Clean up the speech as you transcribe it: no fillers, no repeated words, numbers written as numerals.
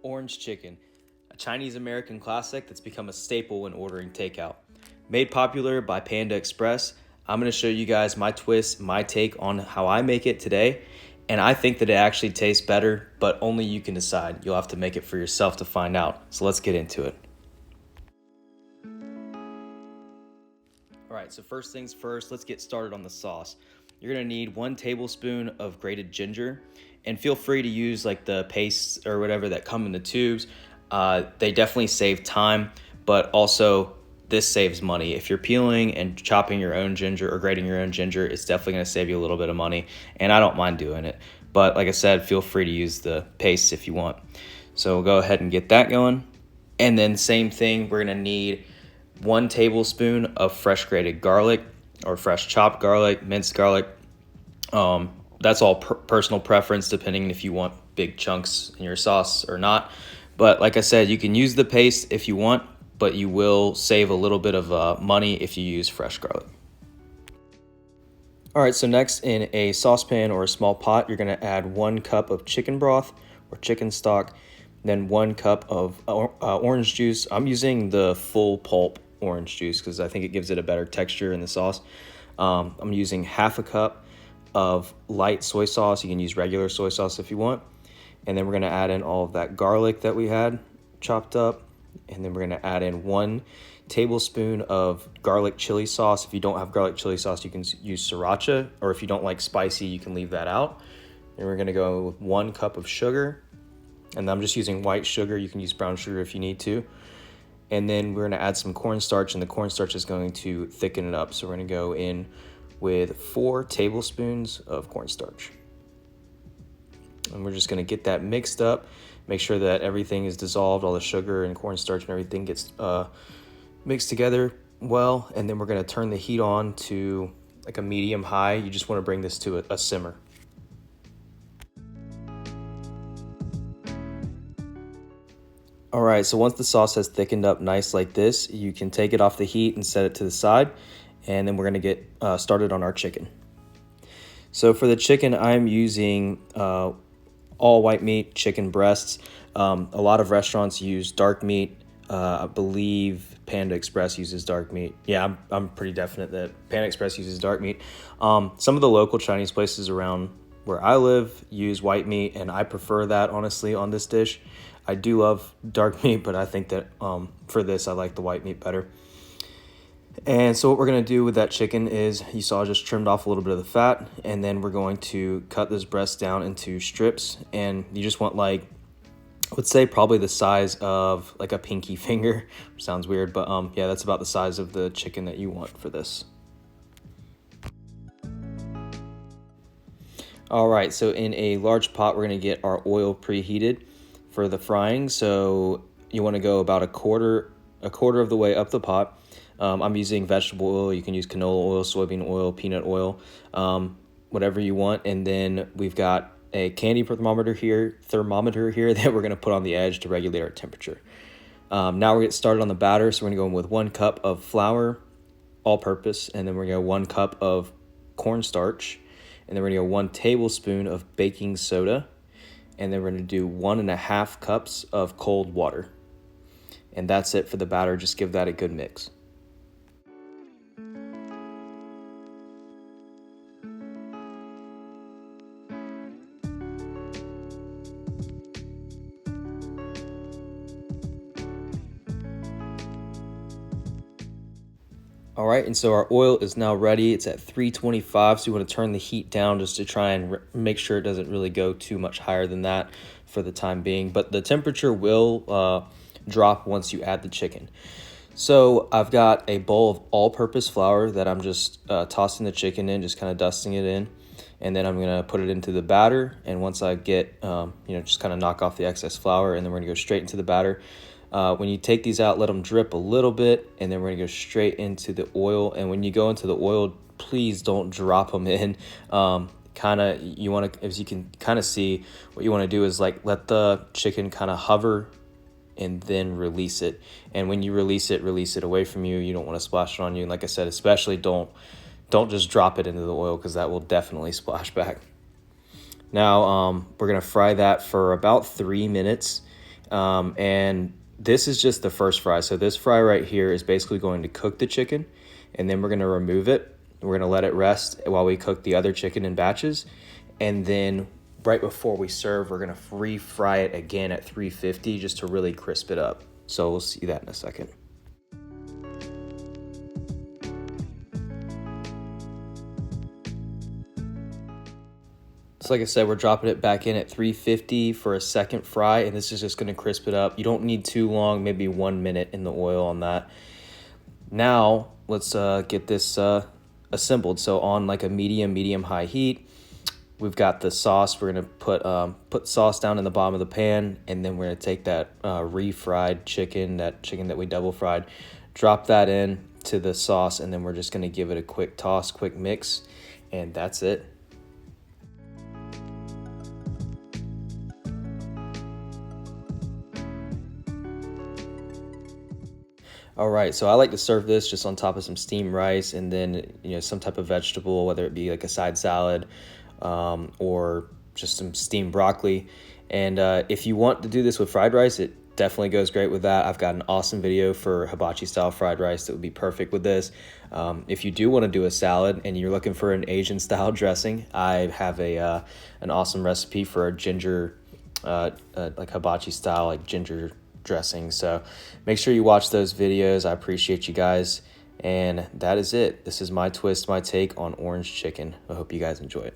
Orange chicken, a Chinese American classic that's become a staple when ordering takeout. Made popular by Panda Express, I'm going to show you guys my twist, my take on how I make it today. And I think that it actually tastes better, but only you can decide. You'll have to make it for yourself to find out. So let's get into it. All right, so first things first, let's get started on the sauce. You're gonna need 1 tablespoon of grated ginger, and feel free to use like the pastes or whatever that come in the tubes. They definitely save time, but also this saves money. If you're peeling and chopping your own ginger or grating your own ginger, it's definitely gonna save you a little bit of money, and I don't mind doing it. But like I said, feel free to use the paste if you want. So we'll go ahead and get that going. And then same thing, we're gonna need 1 tablespoon of fresh grated garlic or fresh chopped garlic, minced garlic. That's all personal preference, depending if you want big chunks in your sauce or not. But like I said, you can use the paste if you want, but you will save a little bit of money if you use fresh garlic. All right, so next in a saucepan or a small pot, you're gonna add 1 cup of chicken broth or chicken stock, then 1 cup of orange juice. I'm using the full pulp orange juice because I think it gives it a better texture in the sauce. I'm using half a cup of light soy sauce. You can use regular soy sauce if you want. And then we're gonna add in all of that garlic that we had chopped up. And then we're gonna add in 1 tablespoon of garlic chili sauce. If you don't have garlic chili sauce, you can use sriracha, or if you don't like spicy, you can leave that out. And we're gonna go with 1 cup of sugar. And I'm just using white sugar. You can use brown sugar if you need to. And then we're gonna add some cornstarch, and the cornstarch is going to thicken it up. So we're gonna go in with 4 tablespoons of cornstarch. And we're just gonna get that mixed up, make sure that everything is dissolved, all the sugar and cornstarch and everything gets mixed together well. And then we're gonna turn the heat on to like a medium high. You just wanna bring this to a simmer. All right, so once the sauce has thickened up nice like this, you can take it off the heat and set it to the side, and then we're gonna get started on our chicken. So for the chicken, I'm using all white meat chicken breasts. A lot of restaurants use dark meat. I believe Panda Express uses dark meat. Yeah, I'm pretty definite that Panda Express uses dark meat. Some of the local Chinese places around where I live use white meat, and I prefer that honestly on this dish. I do love dark meat, but I think that for this, I like the white meat better. And so what we're going to do with that chicken is, you saw I just trimmed off a little bit of the fat, and then we're going to cut this breast down into strips, and you just want like, I would say probably the size of like a pinky finger. Sounds weird, but yeah, that's about the size of the chicken that you want for this. All right, so in a large pot, we're going to get our oil preheated for the frying. So you want to go about a quarter of the way up the pot. I'm using vegetable oil. You can use canola oil, soybean oil, peanut oil, whatever you want. And then we've got a candy thermometer here that we're going to put on the edge to regulate our temperature. Now we're getting started on the batter. So we're going to go in with 1 cup of flour, all purpose, and then we're going to go 1 cup of cornstarch, and then we're going to go 1 tablespoon of baking soda, and then we're going to do 1.5 cups of cold water. And that's it for the batter. Just give that a good mix. All right, and so our oil is now ready. It's at 325, so you want to turn the heat down just to try and make sure it doesn't really go too much higher than that for the time being. But the temperature will drop once you add the chicken. So I've got a bowl of all-purpose flour that I'm just tossing the chicken in, just kind of dusting it in. And then I'm going to put it into the batter. And once I get, just kind of knock off the excess flour, and then we're going to go straight into the batter. When you take these out, let them drip a little bit, and then we're gonna go straight into the oil. And when you go into the oil, please don't drop them in. You want to, as you can kind of see, what you want to do is like let the chicken kind of hover and then release it. And when you release it away from you. You don't want to splash it on you. And like I said, especially don't just drop it into the oil, because that will definitely splash back. Now we're gonna fry that for about 3 minutes. And this is just the first fry. So this fry right here is basically going to cook the chicken, and then we're going to remove it. We're going to let it rest while we cook the other chicken in batches. And then right before we serve, we're going to refry it again at 350 just to really crisp it up. So we'll see that in a second. So like I said, we're dropping it back in at 350 for a second fry, and this is just going to crisp it up. You don't need too long, maybe 1 minute in the oil on that. Now let's get this assembled. So on like a medium high heat, we've got the sauce. We're gonna put sauce down in the bottom of the pan, and then we're gonna take that refried chicken, that we double fried, drop that in to the sauce, and then we're just gonna give it a quick toss, quick mix, and that's it. All right, so I like to serve this just on top of some steamed rice, and then some type of vegetable, whether it be like a side salad or just some steamed broccoli. And if you want to do this with fried rice, it definitely goes great with that. I've got an awesome video for hibachi style fried rice that would be perfect with this. If you do want to do a salad and you're looking for an Asian style dressing, I have an awesome recipe for a ginger like hibachi style like ginger dressing. So make sure you watch those videos. I appreciate you guys, and that is it. This is my twist, my take on orange chicken. I hope you guys enjoy it.